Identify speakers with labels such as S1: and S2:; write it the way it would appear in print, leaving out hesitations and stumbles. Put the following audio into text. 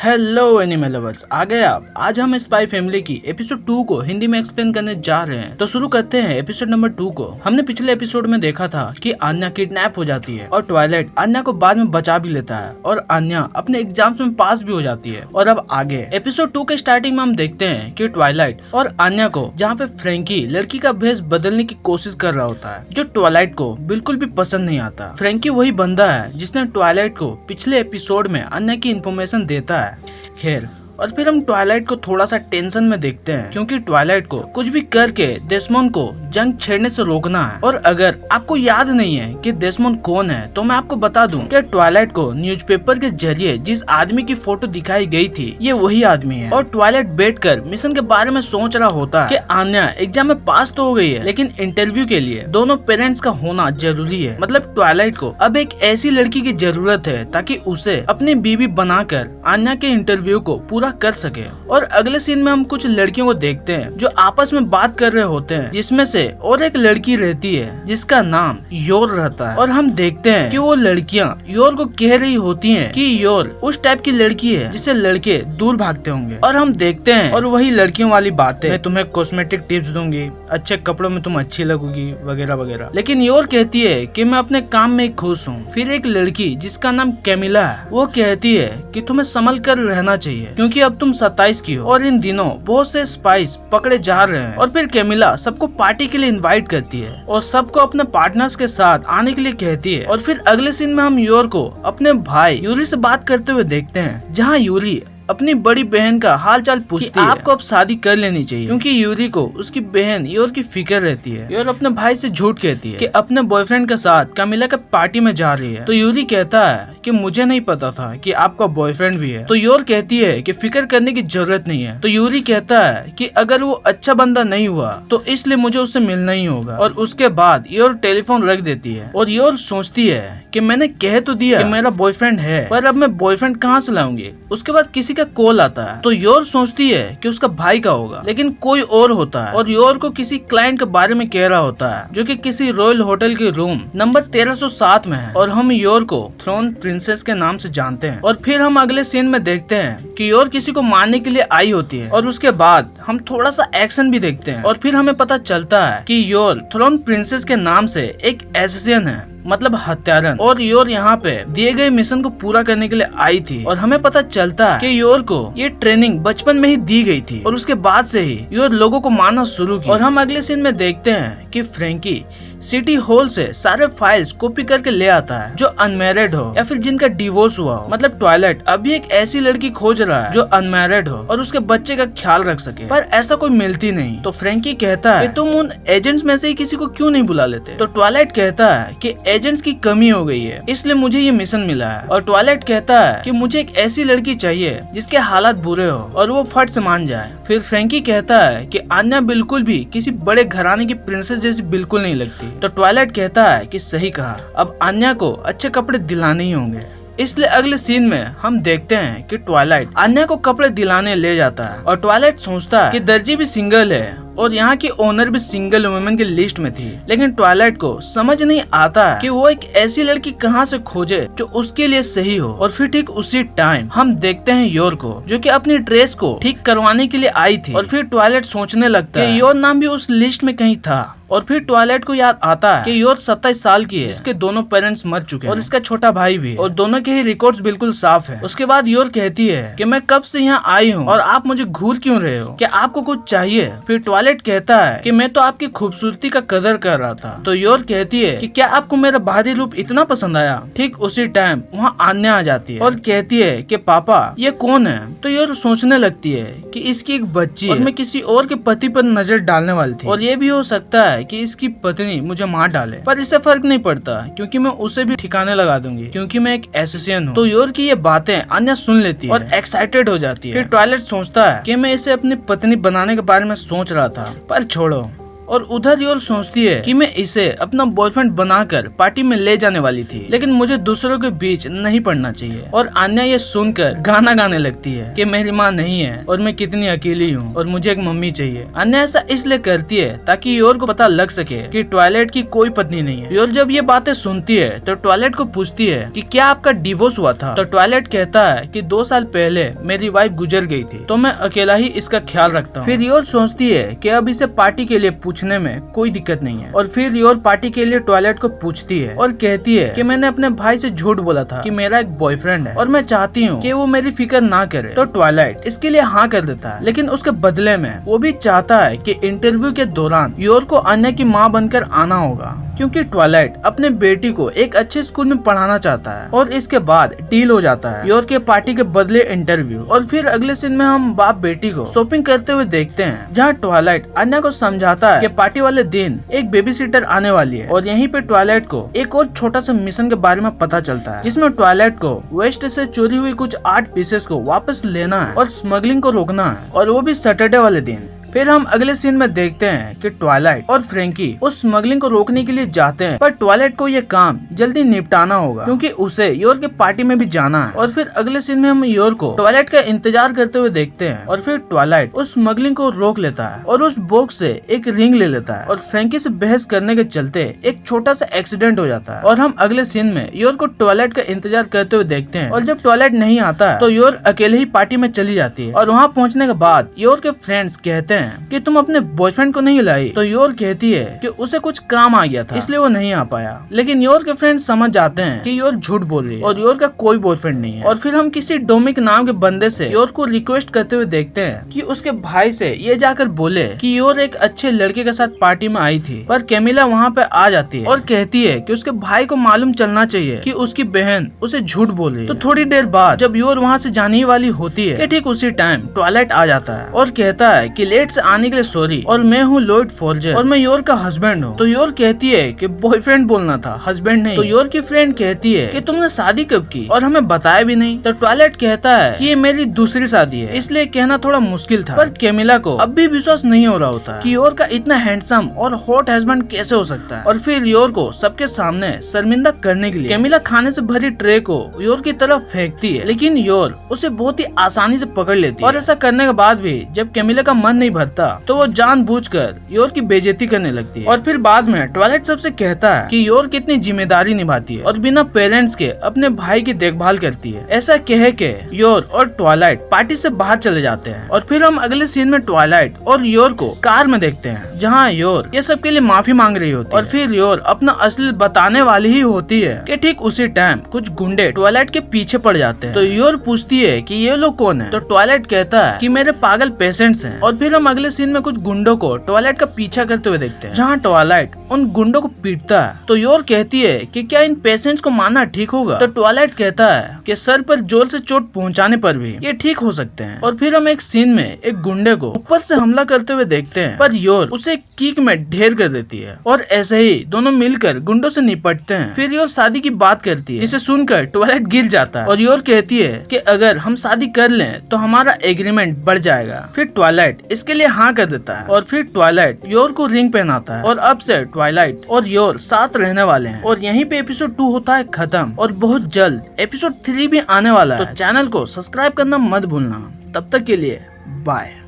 S1: Hello anime lovers, आ गए आप। आज हम स्पाई फैमिली की एपिसोड 2 को हिंदी में एक्सप्लेन करने जा रहे हैं। तो शुरू करते हैं एपिसोड नंबर 2 को। हमने पिछले एपिसोड में देखा था कि आन्या किडनैप हो जाती है और ट्वाइलाइट आन्या को बाद में बचा भी लेता है और आन्या अपने एग्जाम्स में पास भी हो जाती है। और अब आगे एपिसोड 2 के स्टार्टिंग में हम देखते हैं कि ट्वाइलाइट और आन्या को जहाँ पे फ्रैंकी लड़की का भेष बदलने की कोशिश कर रहा होता है, जो ट्वाइलाइट को बिल्कुल भी पसंद नहीं आता। फ्रैंकी वही बंदा है जिसने ट्वाइलाइट को पिछले एपिसोड में आन्या की इन्फॉर्मेशन देता है। खैर, और फिर हम ट्वाइलाइट को थोड़ा सा टेंशन में देखते हैं क्योंकि ट्वाइलाइट को कुछ भी करके डेस्मोंड को जंग छेड़ने से रोकना है। और अगर आपको याद नहीं है कि डेस्मोंड कौन है तो मैं आपको बता दूं कि ट्वाइलाइट को न्यूज़पेपर के जरिए जिस आदमी की फोटो दिखाई गई थी, ये वही आदमी है। और ट्वाइलाइट बैठकर मिशन के बारे में सोच रहा होता है कि आन्या एग्जाम में पास तो हो गई है, लेकिन इंटरव्यू के लिए दोनों पेरेंट्स का होना जरूरी है। मतलब ट्वाइलाइट को अब एक ऐसी लड़की की जरूरत है ताकि उसे अपनी बीवी बनाकर आन्या के इंटरव्यू को पूरा कर सके। और अगले सीन में हम कुछ लड़कियों को देखते हैं जो आपस में बात कर रहे होते हैं, जिसमें से और एक लड़की रहती है जिसका नाम योर रहता है। और हम देखते हैं कि वो लड़कियां योर को कह रही होती हैं कि योर उस टाइप की लड़की है जिससे लड़के दूर भागते होंगे। और हम देखते हैं और वही लड़कियों वाली बातें, मैं तुम्हें कॉस्मेटिक टिप्स दूंगी, अच्छे कपड़ों में तुम अच्छी लगोगी वगैरह वगैरह। लेकिन योर कहती है कि मैं अपने काम में खुश हूँ। फिर एक लड़की जिसका नाम कैमिला है, वो कहती है कि तुम्हें संभल कर रहना चाहिए क्योंकि अब तुम 27 की हो और इन दिनों बहुत से स्पाइस पकड़े जा रहे हैं। और फिर कैमिला सबको पार्टी के लिए इनवाइट करती है और सबको अपने पार्टनर्स के साथ आने के लिए कहती है। और फिर अगले सीन में हम योर को अपने भाई यूरी से बात करते हुए देखते हैं, जहाँ यूरी अपनी बड़ी बहन का हाल चाल पूछती है। आपको अब शादी कर लेनी चाहिए क्योंकि यूरी को उसकी बहन योर की फिक्र रहती है। योर अपने भाई से झूठ कहती है कि अपने बॉयफ्रेंड के साथ कैमिला के पार्टी में जा रही है। तो यूरी कहता है कि मुझे नहीं पता था कि आपका बॉयफ्रेंड भी है। तो योर कहती है कि फिक्र करने की जरूरत नहीं है। तो यूरी कहता है कि अगर वो अच्छा बंदा नहीं हुआ तो इसलिए मुझे उससे मिलना ही होगा। और उसके बाद योर टेलीफोन रख देती है और योर सोचती है कि मैंने कह तो दिया कि मेरा बॉयफ्रेंड है, पर अब मैं बॉयफ्रेंड कहाँ से लाऊंगी। उसके बाद किसी का कॉल आता है तो योर सोचती है कि उसका भाई का होगा, लेकिन कोई और होता है और योर को किसी क्लाइंट के बारे में कह रहा होता है जो कि किसी रॉयल होटल के रूम नंबर 1307 में है। और हम योर को थ्रोन प्रिंसेस के नाम से जानते हैं। और फिर हम अगले सीन में देखते हैं कि योर किसी को मारने के लिए आई होती है और उसके बाद हम थोड़ा सा एक्शन भी देखते हैं। और फिर हमें पता चलता है कि योर थ्रोन प्रिंसेस के नाम से एक एसेसियन है, मतलब हत्यारन। और योर यहाँ पे दिए गए मिशन को पूरा करने के लिए आई थी। और हमें पता चलता है कि योर को ये ट्रेनिंग बचपन में ही दी गई थी और उसके बाद से ही योर लोगों को मारना शुरू किया। और हम अगले सीन में देखते हैं कि फ्रैंकी सिटी हॉल से सारे फाइल्स कॉपी करके ले आता है जो अनमैरिड हो या फिर जिनका डिवोर्स हुआ हो। मतलब ट्वाइलाइट अभी एक ऐसी लड़की खोज रहा है जो अनमैरिड हो और उसके बच्चे का ख्याल रख सके, पर ऐसा कोई मिलती नहीं। तो फ्रैंकी कहता है कि तुम उन एजेंट्स में से ही किसी को क्यों नहीं बुला लेते। तो ट्वाइलाइट कहता है कि एजेंट्स की कमी हो गई है, इसलिए मुझे ये मिशन मिला है। और ट्वाइलाइट कहता है कि मुझे एक ऐसी लड़की चाहिए जिसके हालात बुरे हो और वो फट से मान जाए। फिर फ्रैंकी कहता है कि आन्या बिल्कुल भी किसी बड़े घराने की प्रिंसेस जैसी बिल्कुल नहीं लगती। तो ट्वाइलाइट कहता है कि सही कहा, अब आन्या को अच्छे कपड़े दिलाने ही होंगे। इसलिए अगले सीन में हम देखते हैं कि ट्वाइलाइट आन्या को कपड़े दिलाने ले जाता है। और ट्वाइलाइट सोचता है कि दर्जी भी सिंगल है और यहाँ की ओनर भी सिंगल वुमेन की लिस्ट में थी। लेकिन ट्वाइलाइट को समझ नहीं आता कि वो एक ऐसी लड़की कहाँ से खोजे जो उसके लिए सही हो। और फिर ठीक उसी टाइम हम देखते हैं योर को, जो कि अपनी ड्रेस को ठीक करवाने के लिए आई थी। और फिर ट्वाइलाइट सोचने लगता है कि योर नाम भी उस लिस्ट में कहीं था। और फिर ट्वाइलाइट को याद आता है कि योर 27 साल की है, जिसके दोनों पेरेंट्स मर चुके हैं और इसका छोटा भाई भी है और दोनों के ही रिकॉर्ड्स बिल्कुल साफ है। उसके बाद योर कहती है कि मैं कब से यहाँ आई हूँ और आप मुझे घूर क्यों रहे हो, क्या आपको कुछ चाहिए। फिर ट्वाइलाइट कहता है कि मैं तो आपकी खूबसूरती का कदर कर रहा था। तो योर कहती है कि क्या आपको मेरा बाहरी रूप इतना पसंद आया। ठीक उसी टाइम वहाँ आन्या आ जाती है और कहती है कि पापा ये कौन है। तो योर सोचने लगती है कि इसकी एक बच्ची और मैं किसी और के पति पर नजर डालने वाली थी और ये भी हो सकता है कि इसकी पत्नी मुझे मार डाले, पर इससे फर्क नहीं पड़ता क्योंकि मैं उसे भी ठिकाने लगा दूंगी क्योंकि मैं एक एसेसियन हूँ। तो योर की ये बातें आन्या सुन लेती है और एक्साइटेड हो जाती है। फिर ट्वाइलाइट सोचता है कि मैं इसे अपनी पत्नी बनाने के बारे में सोच रहा था, पर छोड़ो, और उधर योर सोचती है कि मैं इसे अपना बॉयफ्रेंड बनाकर पार्टी में ले जाने वाली थी, लेकिन मुझे दूसरों के बीच नहीं पड़ना चाहिए। और आन्या ये सुनकर गाना गाने लगती है कि मेरी माँ नहीं है और मैं कितनी अकेली हूँ और मुझे एक मम्मी चाहिए। आन्या ऐसा इसलिए करती है ताकि योर को पता लग सके कि ट्वाइलाइट की कोई पत्नी नहीं है। योर जब ये बातें सुनती है तो ट्वाइलाइट को पूछती है कि क्या आपका डिवोर्स हुआ था? तो ट्वाइलाइट कहता है कि 2 साल पहले मेरी वाइफ गुजर गई थी, तो मैं अकेला ही इसका ख्याल रखता हूँ। फिर योर सोचती है कि अब इसे पार्टी के लिए पूछने में कोई दिक्कत नहीं है, और फिर योर पार्टी के लिए ट्वाइलाइट को पूछती है और कहती है कि मैंने अपने भाई से झूठ बोला था कि मेरा एक बॉयफ्रेंड है और मैं चाहती हूँ कि वो मेरी फिक्र ना करे। तो ट्वाइलाइट इसके लिए हाँ कर देता है, लेकिन उसके बदले में वो भी चाहता है कि इंटरव्यू के दौरान योर को आन्या की माँ बनकर आना होगा, क्योंकि ट्वाइलाइट अपने बेटी को एक अच्छे स्कूल में पढ़ाना चाहता है। और इसके बाद डील हो जाता है योर के पार्टी के बदले इंटरव्यू। और फिर अगले सीन में हम बाप बेटी को शॉपिंग करते हुए देखते हैं, जहाँ ट्वाइलाइट आन्या को समझाता है कि पार्टी वाले दिन एक बेबी सिटर आने वाली है। और यहीं पे ट्वाइलाइट को एक और छोटा सा मिशन के बारे में पता चलता है, जिसमें ट्वाइलाइट को वेस्ट से चोरी हुई कुछ आर्ट पीसेस को वापस लेना है और स्मगलिंग को रोकना है, और वो भी सैटरडे वाले दिन। फिर हम अगले सीन में देखते हैं कि ट्वाइलाइट और फ्रैंकी उस स्मगलिंग को रोकने के लिए जाते हैं, पर ट्वाइलाइट को ये काम जल्दी निपटाना होगा क्योंकि उसे योर के पार्टी में भी जाना है। और फिर अगले सीन में हम योर को ट्वाइलाइट का इंतजार करते हुए देखते हैं, और फिर ट्वाइलाइट उस स्मगलिंग को रोक लेता है और उस बॉक्स से एक रिंग ले लेता है। और फ्रैंकी से बहस करने के चलते एक छोटा सा एक्सीडेंट हो जाता है, और हम अगले सीन में योर को ट्वाइलाइट का इंतजार करते हुए देखते हैं। और जब ट्वाइलाइट नहीं आता है तो योर अकेले ही पार्टी में चली जाती है, और वहाँ पहुँचने के बाद योर के फ्रेंड्स कहते हैं कि तुम अपने बॉयफ्रेंड को नहीं लाई। तो योर कहती है कि उसे कुछ काम आ गया था इसलिए वो नहीं आ पाया, लेकिन योर के फ्रेंड समझ जाते हैं कि योर झूठ बोल रही है और योर का कोई बॉयफ्रेंड नहीं है। और फिर हम किसी डोमिक नाम के बंदे से योर को रिक्वेस्ट करते हुए देखते हैं कि उसके भाई से ये जाकर बोले कि योर एक अच्छे लड़के के साथ पार्टी में आई थी। पर कैमिला वहाँ पे आ जाती है और कहती है कि उसके भाई को मालूम चलना चाहिए कि उसकी बहन उसे झूठ बोल रही है। तो थोड़ी देर बाद जब योर वहाँ से जाने वाली होती है, ठीक उसी टाइम ट्वाइलाइट आ जाता है और कहता है कि लेट से आने के लिए सॉरी, और मैं हूँ लॉयड फोर्जर और मैं योर का हस्बैंड हूँ। तो योर कहती है कि बॉयफ्रेंड बोलना था, हस्बैंड नहीं। तो योर की फ्रेंड कहती है कि तुमने शादी कब की और हमें बताया भी नहीं। तो ट्वाइलाइट कहता है कि ये मेरी दूसरी शादी है, इसलिए कहना थोड़ा मुश्किल था। पर कैमिला को अब भी विश्वास नहीं हो रहा होता कि योर का इतना हैंडसम और हॉट हस्बैंड कैसे हो सकता है। और फिर योर को सबके सामने शर्मिंदा करने के लिए कैमिला खाने से भरी ट्रे को योर की तरफ फेंकती है, लेकिन योर उसे बहुत ही आसानी से पकड़ लेती है। और ऐसा करने के बाद भी जब कैमिला का मन नहीं भरता तो वो जानबूझकर योर की बेइज्जती करने लगती है। और फिर बाद में ट्वाइलाइट सबसे कहता है कि योर कितनी जिम्मेदारी निभाती है और बिना पेरेंट्स के अपने भाई की देखभाल करती है। ऐसा कह के योर और ट्वाइलाइट पार्टी से बाहर चले जाते हैं। और फिर हम अगले सीन में ट्वाइलाइट और योर को कार में देखते हैं, जहाँ योर ये सब के लिए माफी मांग रही होती है। और फिर योर अपना असली बताने वाली ही होती है कि ठीक उसी टाइम कुछ गुंडे ट्वाइलाइट के पीछे पड़ जाते हैं। तो योर पूछती है कि ये लोग कौन है? तो ट्वाइलाइट कहता है कि मेरे पागल पेशेंट्स हैं। और फिर हम अगले सीन में कुछ गुंडों को ट्वाइलाइट का पीछा करते हुए देखते हैं, जहाँ ट्वाइलाइट उन गुंडों को पीटता है। तो योर कहती है कि क्या इन पेशेंट्स को मारना ठीक होगा? तो ट्वाइलाइट कहता है कि सर पर जोर से चोट पहुंचाने पर भी ये ठीक हो सकते हैं। और फिर हम एक सीन में एक गुंडे को ऊपर से हमला करते हुए देखते हैं, पर योर उसे किक में ढेर कर देती है। और ऐसे ही दोनों मिलकर गुंडों से निपटते हैं। फिर योर शादी की बात करती है, जिसे सुनकर ट्वाइलाइट गिर जाता है। और योर कहती है कि अगर हम शादी कर लें तो हमारा एग्रीमेंट बढ़ जाएगा। फिर ट्वाइलाइट इसके लिए हाँ कर देता है। और फिर ट्वाइलाइट योर को रिंग पहनाता है, और अब से ट्वाइलाइट और योर साथ रहने वाले हैं। और यहीं पे एपिसोड 2 होता है खत्म, और बहुत जल्द एपिसोड 3 भी आने वाला है। तो चैनल को सब्सक्राइब करना मत भूलना। तब तक के लिए बाय।